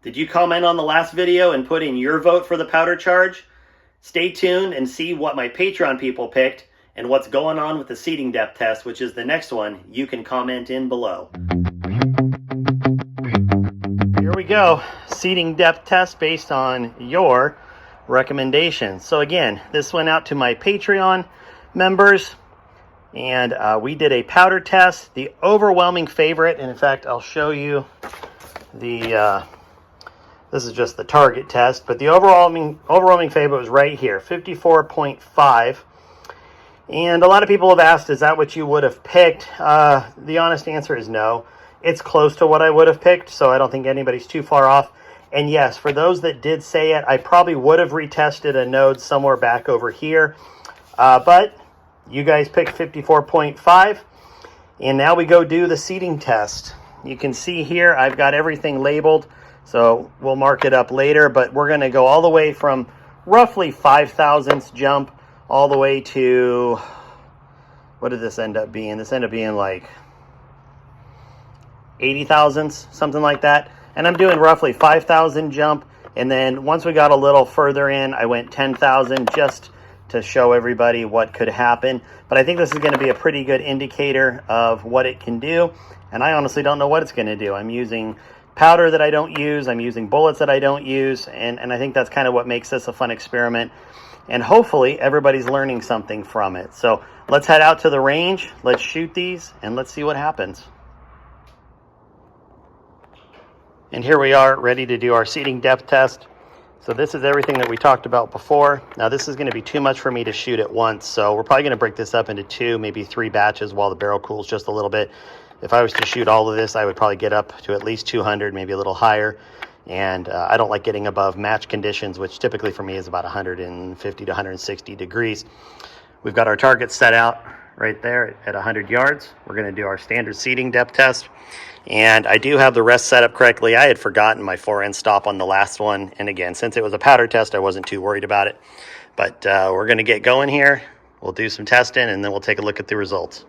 Did you comment on the last video and put in your vote for the powder charge? Stay tuned and see what my Patreon people picked and what's going on with the seating depth test, which is the next one. You can comment in below. Here we go. Seating depth test based on your recommendations. So again, this went out to my Patreon members, and we did a powder test. The overwhelming favorite, and in fact, I'll show you the, this is just the target test, but the overwhelming favorite was right here, 54.5. And a lot of people have asked, is that what you would have picked? The honest answer is no. It's close to what I would have picked, so I don't think anybody's too far off. And yes, for those that did say it, I probably would have retested a node somewhere back over here. But you guys picked 54.5. And now we go do the seating test. You can see here, I've got everything labeled, so we'll mark it up later. But we're going to go all the way from roughly 5 thousandths jump all the way to, what did this end up being? This ended up being like 80 thousandths, something like that. And I'm doing roughly 5,000 jump. And then once we got a little further in, I went 10,000 just to show everybody what could happen. But I think this is going to be a pretty good indicator of what it can do. And I honestly don't know what it's going to do. I'm using powder that I don't use. I'm using bullets that I don't use. And I think that's kind of what makes this a fun experiment. And hopefully everybody's learning something from it. So let's head out to the range. Let's shoot these and let's see what happens. And here we are, ready to do our seating depth test. So this is everything that we talked about before. Now this is going to be too much for me to shoot at once, so we're probably going to break this up into 2, maybe 3 batches while the barrel cools just a little bit. If I was to shoot all of this, I would probably get up to at least 200, maybe a little higher. And I don't like getting above match conditions, which typically for me is about 150 to 160 degrees. We've got our target set out right there at 100 yards. We're going to do our standard seating depth test. And I do have the rest set up correctly. I had forgotten my 4-end stop on the last one. And again, since it was a powder test, I wasn't too worried about it. But we're going to get going here. We'll do some testing, and then we'll take a look at the results.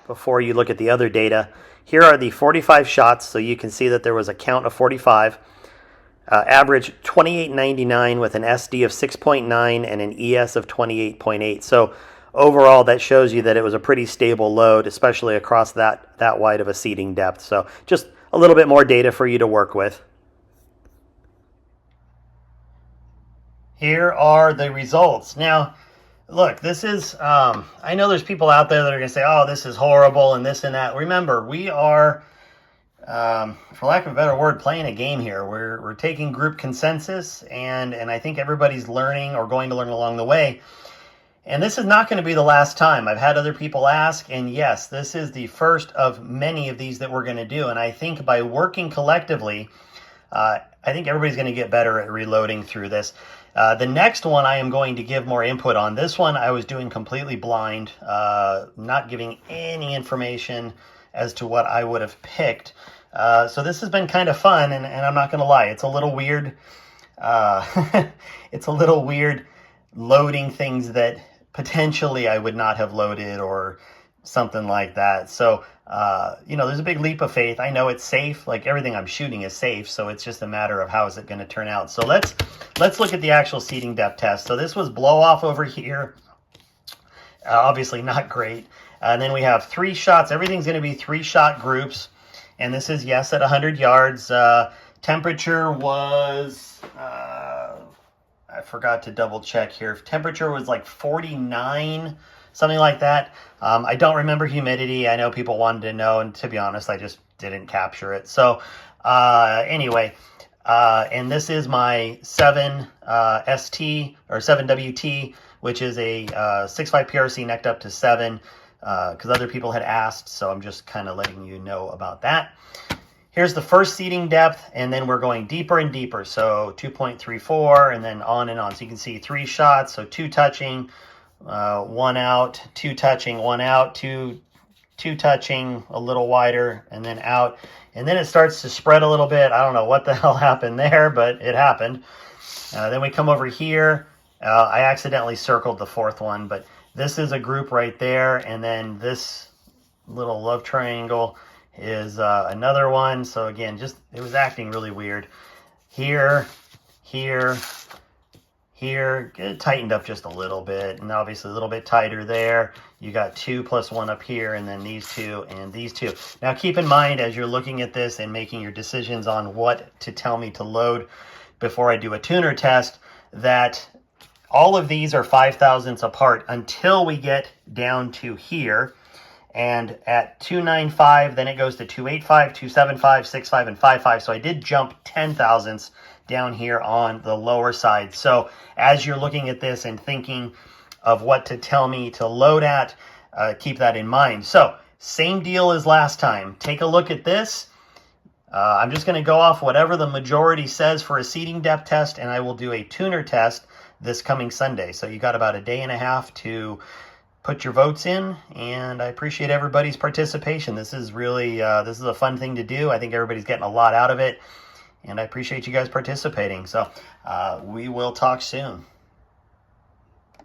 Before you look at the other data, here are the 45 shots. So you can see that there was a count of 45. Average 28.99 with an SD of 6.9 and an ES of 28.8. So overall, that shows you that it was a pretty stable load, especially across that wide of a seating depth. So just a little bit more data for you to work with. Here are the results. Now, look, this is, I know there's people out there that are going to say, oh, this is horrible and this and that. Remember, we are, for lack of a better word, playing a game here. We're taking group consensus, and I think everybody's learning or going to learn along the way. And this is not going to be the last time. I've had other people ask, and yes, this is the first of many of these that we're going to do. And I think by working collectively, I think everybody's going to get better at reloading through this. The next one I am going to give more input on. This one I was doing completely blind, not giving any information as to what I would have picked. So this has been kind of fun, and I'm not going to lie, it's a little weird. It's a little weird loading things that potentially I would not have loaded or something like that. So, you know, there's a big leap of faith. I know it's safe. Like everything I'm shooting is safe. So it's just a matter of how is it going to turn out. So let's look at the actual seating depth test. So this was blow off over here. Obviously not great. And then we have 3 shots. Everything's going to be 3-shot groups. And this is, yes, at 100 yards. Temperature was, I forgot to double check here. Temperature was like 49, something like that. I don't remember humidity. I know people wanted to know, and to be honest, I just didn't capture it. So anyway, and this is my 7 ST or 7WT, which is a 6.5 PRC necked up to 7, because other people had asked. So I'm just kind of letting you know about that. Here's the first seating depth, and then we're going deeper and deeper. So 2.34 and then on and on. So you can see 3 shots, so 2 touching, 1 out, 2 touching, 1 out, 2 touching, a little wider, and then out. And then it starts to spread a little bit. I don't know what the hell happened there, but it happened. Then we come over here. I accidentally circled the 4th one, but this is a group right there. And then this little love triangle is another one. So again, just it was acting really weird. here, here, here. Get it tightened up just a little bit, and obviously a little bit tighter there. You got 2 plus 1 up here, and then these 2 and these 2. Now keep in mind as you're looking at this and making your decisions on what to tell me to load before I do a tuner test, that all of these are 5/1000ths apart until we get down to here. And at 295, then it goes to 285, 275, 65, and 55. So I did jump 10/1000ths down here on the lower side. So as you're looking at this and thinking of what to tell me to load at, keep that in mind. So same deal as last time. Take a look at this. I'm just going to go off whatever the majority says for a seating depth test, and I will do a tuner test this coming Sunday. So you got about a day and a half to put your votes in, and I appreciate everybody's participation. This is really, this is a fun thing to do. I think everybody's getting a lot out of it, and I appreciate you guys participating. So we will talk soon.